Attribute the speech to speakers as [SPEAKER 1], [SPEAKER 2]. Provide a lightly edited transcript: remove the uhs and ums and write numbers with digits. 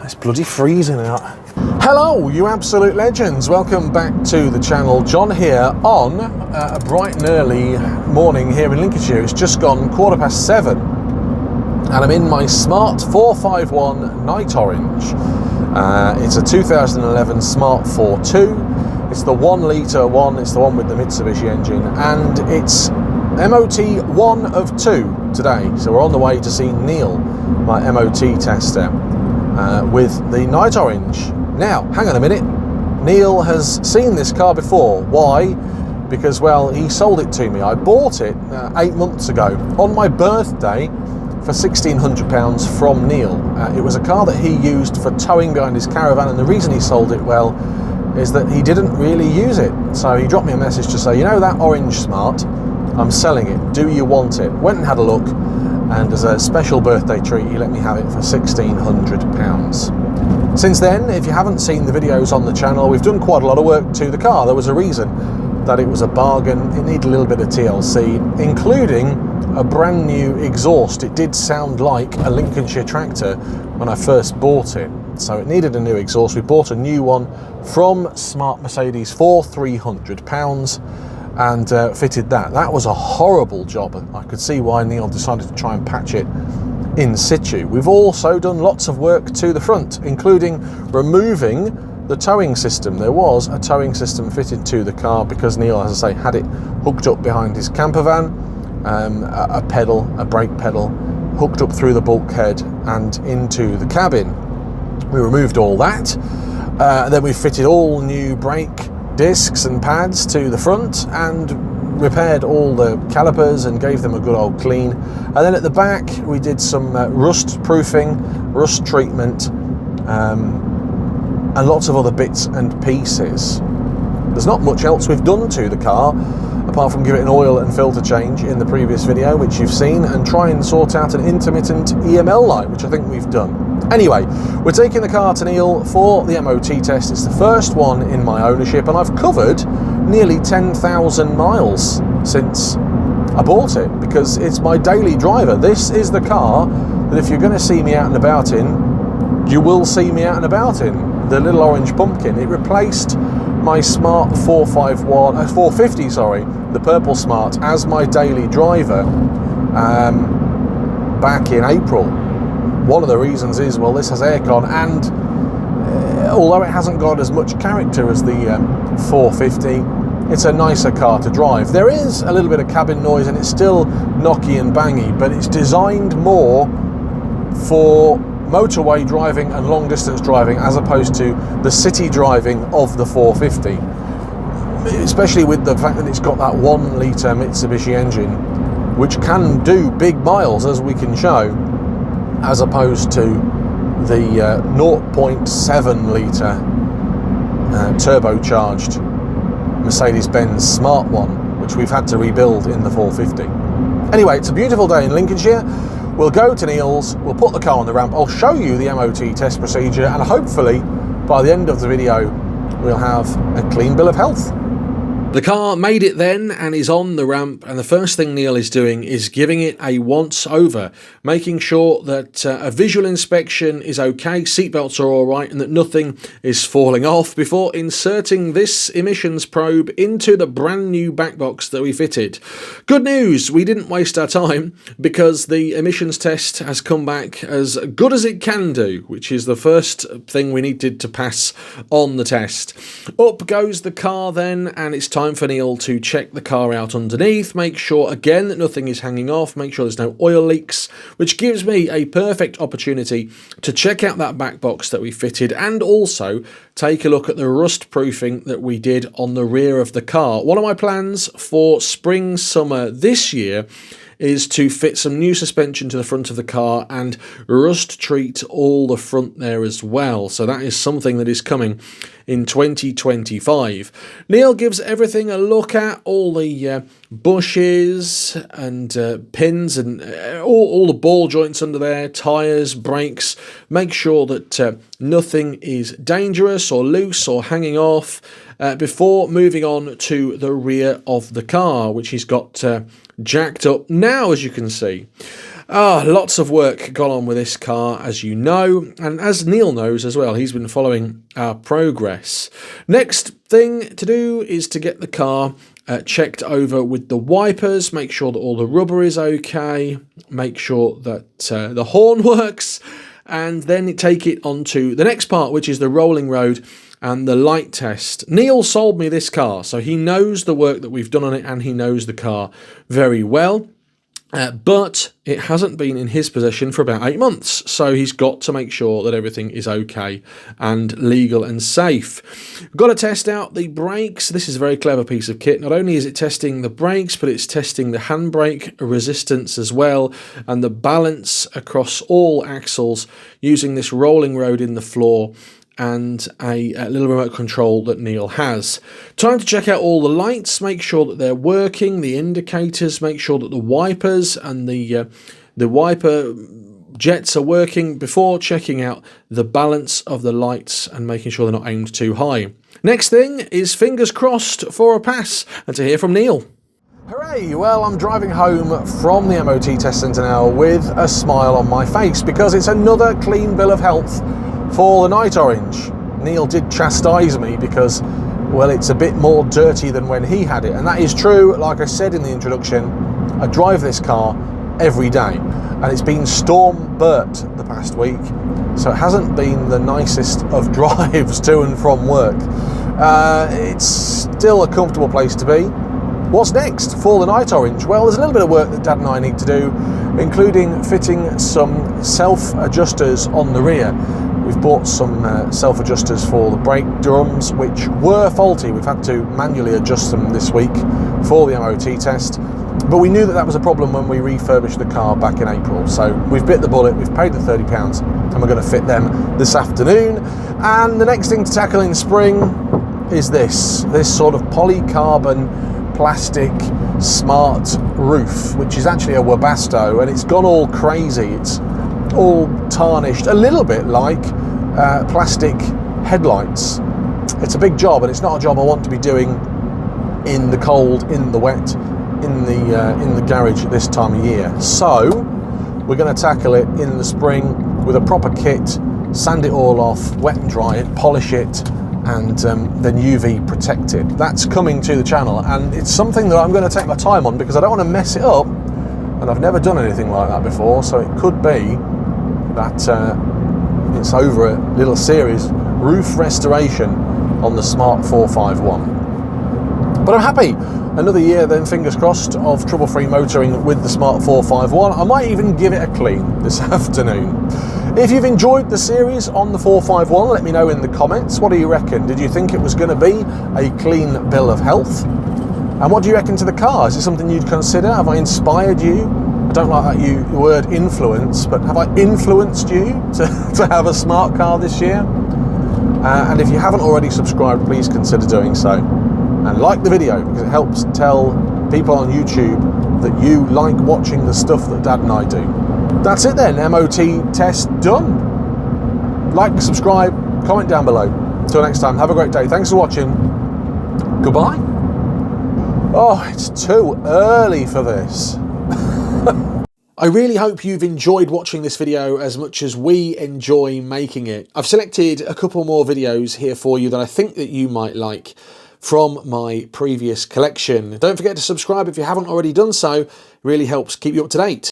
[SPEAKER 1] It's bloody freezing out. Hello, you absolute legends. Welcome back to the channel. John here on a bright and early morning here in Lincolnshire. It's just gone 7:15 and I'm in my smart 451 night orange. It's a 2011 smart ForTwo. It's the 1 litre one, it's the one with the Mitsubishi engine, and it's MOT 1 of 2 today. So we're on the way to see Neil, my MOT tester, with the night orange. Now, hang on a minute. Neil has seen this car before. Why? Because, well, he sold it to me. I bought it 8 months ago on my birthday for £1,600 from Neil. It was a car that he used for towing behind his caravan, and the reason he sold it, well, is that he didn't really use it. So he dropped me a message to say, you know that orange Smart, I'm selling it, do you want it? Went and had a look, and as a special birthday treat he let me have it for £1,600. Since then, if you haven't seen the videos on the channel, we've done quite a lot of work to the car. There was a reason that it was a bargain. It needed a little bit of TLC, including a brand new exhaust. It did sound like a Lincolnshire tractor when I first bought it, so it needed a new exhaust. We bought a new one from Smart Mercedes for £300 and fitted that. That was a horrible job. I could see why Neil decided to try and patch it in situ. We've also done lots of work to the front, including removing the towing system. There was a towing system fitted to the car because Neil, as I say, had it hooked up behind his camper van, a pedal, a brake pedal, hooked up through the bulkhead and into the cabin. We removed all that. Then we fitted all new brake discs and pads to the front and repaired all the calipers and gave them a good old clean. And then at the back we did some rust proofing, rust treatment, and lots of other bits and pieces. There's not much else we've done to the car apart from give it an oil and filter change in the previous video, which you've seen, and try and sort out an intermittent EML light, which I think we've done. Anyway, we're taking the car to Neil for the MOT test. It's the first one in my ownership, and I've covered nearly 10,000 miles since I bought it because it's my daily driver. This is the car that if you're going to see me out and about in, you will see me out and about in. The little orange pumpkin. It replaced my Smart 450, the purple Smart, as my daily driver back in April. One of the reasons is, well, this has aircon, and although it hasn't got as much character as the 450, it's a nicer car to drive. There is a little bit of cabin noise and it's still knocky and bangy, but it's designed more for motorway driving and long distance driving as opposed to the city driving of the 450, especially with the fact that it's got that 1 litre Mitsubishi engine which can do big miles, as we can show, as opposed to the 0.7 litre turbocharged Mercedes-Benz Smart one, which we've had to rebuild in the 450. Anyway, it's a beautiful day in Lincolnshire. We'll go to Neil's, we'll put the car on the ramp, I'll show you the MOT test procedure, and hopefully by the end of the video we'll have a clean bill of health. The car made it then and is on the ramp, and the first thing Neil is doing is giving it a once over, making sure that a visual inspection is okay, seatbelts are alright, and that nothing is falling off before inserting this emissions probe into the brand new back box that we fitted. Good news, we didn't waste our time because the emissions test has come back as good as it can do, which is the first thing we needed to pass on the test. Up goes the car then, and it's time for Neil to check the car out underneath, make sure again that nothing is hanging off, make sure there's no oil leaks, which gives me a perfect opportunity to check out that back box that we fitted and also take a look at the rust proofing that we did on the rear of the car. One of my plans for spring summer this year is to fit some new suspension to the front of the car and rust treat all the front there as well. So that is something that is coming in 2025. Neil gives everything a look at, all the bushes and pins and all the ball joints under there, tyres, brakes. Make sure that nothing is dangerous or loose or hanging off before moving on to the rear of the car, which he's got jacked up now, as you can see. Lots of work gone on with this car, as you know, and as Neil knows as well. He's been following our progress. Next thing to do is to get the car checked over with the wipers, make sure that all the rubber is okay, make sure that the horn works, and then take it on to the next part, which is the rolling road and the light test. Neil sold me this car, so he knows the work that we've done on it and he knows the car very well. But it hasn't been in his possession for about 8 months, so he's got to make sure that everything is okay and legal and safe. We've got to test out the brakes. This is a very clever piece of kit. Not only is it testing the brakes, but it's testing the handbrake resistance as well, and the balance across all axles using this rolling road in the floor and a little remote control that Neil has. Time to check out all the lights, make sure that they're working, the indicators, make sure that the wipers and the wiper jets are working before checking out the balance of the lights and making sure they're not aimed too high. Next thing is fingers crossed for a pass and to hear from Neil.
[SPEAKER 2] Hooray! Well, I'm driving home from the MOT test centre now with a smile on my face because it's another clean bill of health for the Night Orange. Neil did chastise me because, well, it's a bit more dirty than when he had it, and that is true. Like I said in the introduction, I drive this car every day, and it's been storm burnt the past week, so it hasn't been the nicest of drives to and from work. It's still a comfortable place to be. What's next for the Night Orange? Well, there's a little bit of work that Dad and I need to do, including fitting some self-adjusters on the rear. We've bought some self-adjusters for the brake drums, which were faulty. We've had to manually adjust them this week for the MOT test, but we knew that that was a problem when we refurbished the car back in April. So we've bit the bullet, we've paid the £30, and we're going to fit them this afternoon. And the next thing to tackle in spring is this sort of polycarbon plastic smart roof, which is actually a Webasto, and it's gone all crazy. It's all tarnished, a little bit like plastic headlights. It's a big job, and it's not a job I want to be doing in the cold, in the wet, in the garage at this time of year. So we're going to tackle it in the spring with a proper kit, sand it all off, wet and dry it, polish it, and then UV protect it. That's coming to the channel, and it's something that I'm going to take my time on because I don't want to mess it up, and I've never done anything like that before, so it could be that it's over a little series, roof restoration on the Smart 451. But I'm happy. Another year then, fingers crossed, of trouble-free motoring with the Smart 451. I might even give it a clean this afternoon. If you've enjoyed the series on the 451, let me know in the comments. What do you reckon? Did you think it was going to be a clean bill of health? And what do you reckon to the car? Is it something you'd consider? Have I inspired you? I don't like that word influence, but have I influenced you to have a smart car this year? And if you haven't already subscribed, please consider doing so. And like the video, because it helps tell people on YouTube that you like watching the stuff that Dad and I do. That's it then, MOT test done. Like, subscribe, comment down below. Till next time, have a great day. Thanks for watching. Goodbye. Oh, it's too early for this. I really hope you've enjoyed watching this video as much as we enjoy making it. I've selected a couple more videos here for you that I think that you might like from my previous collection. Don't forget to subscribe if you haven't already done so. It really helps keep you up to date.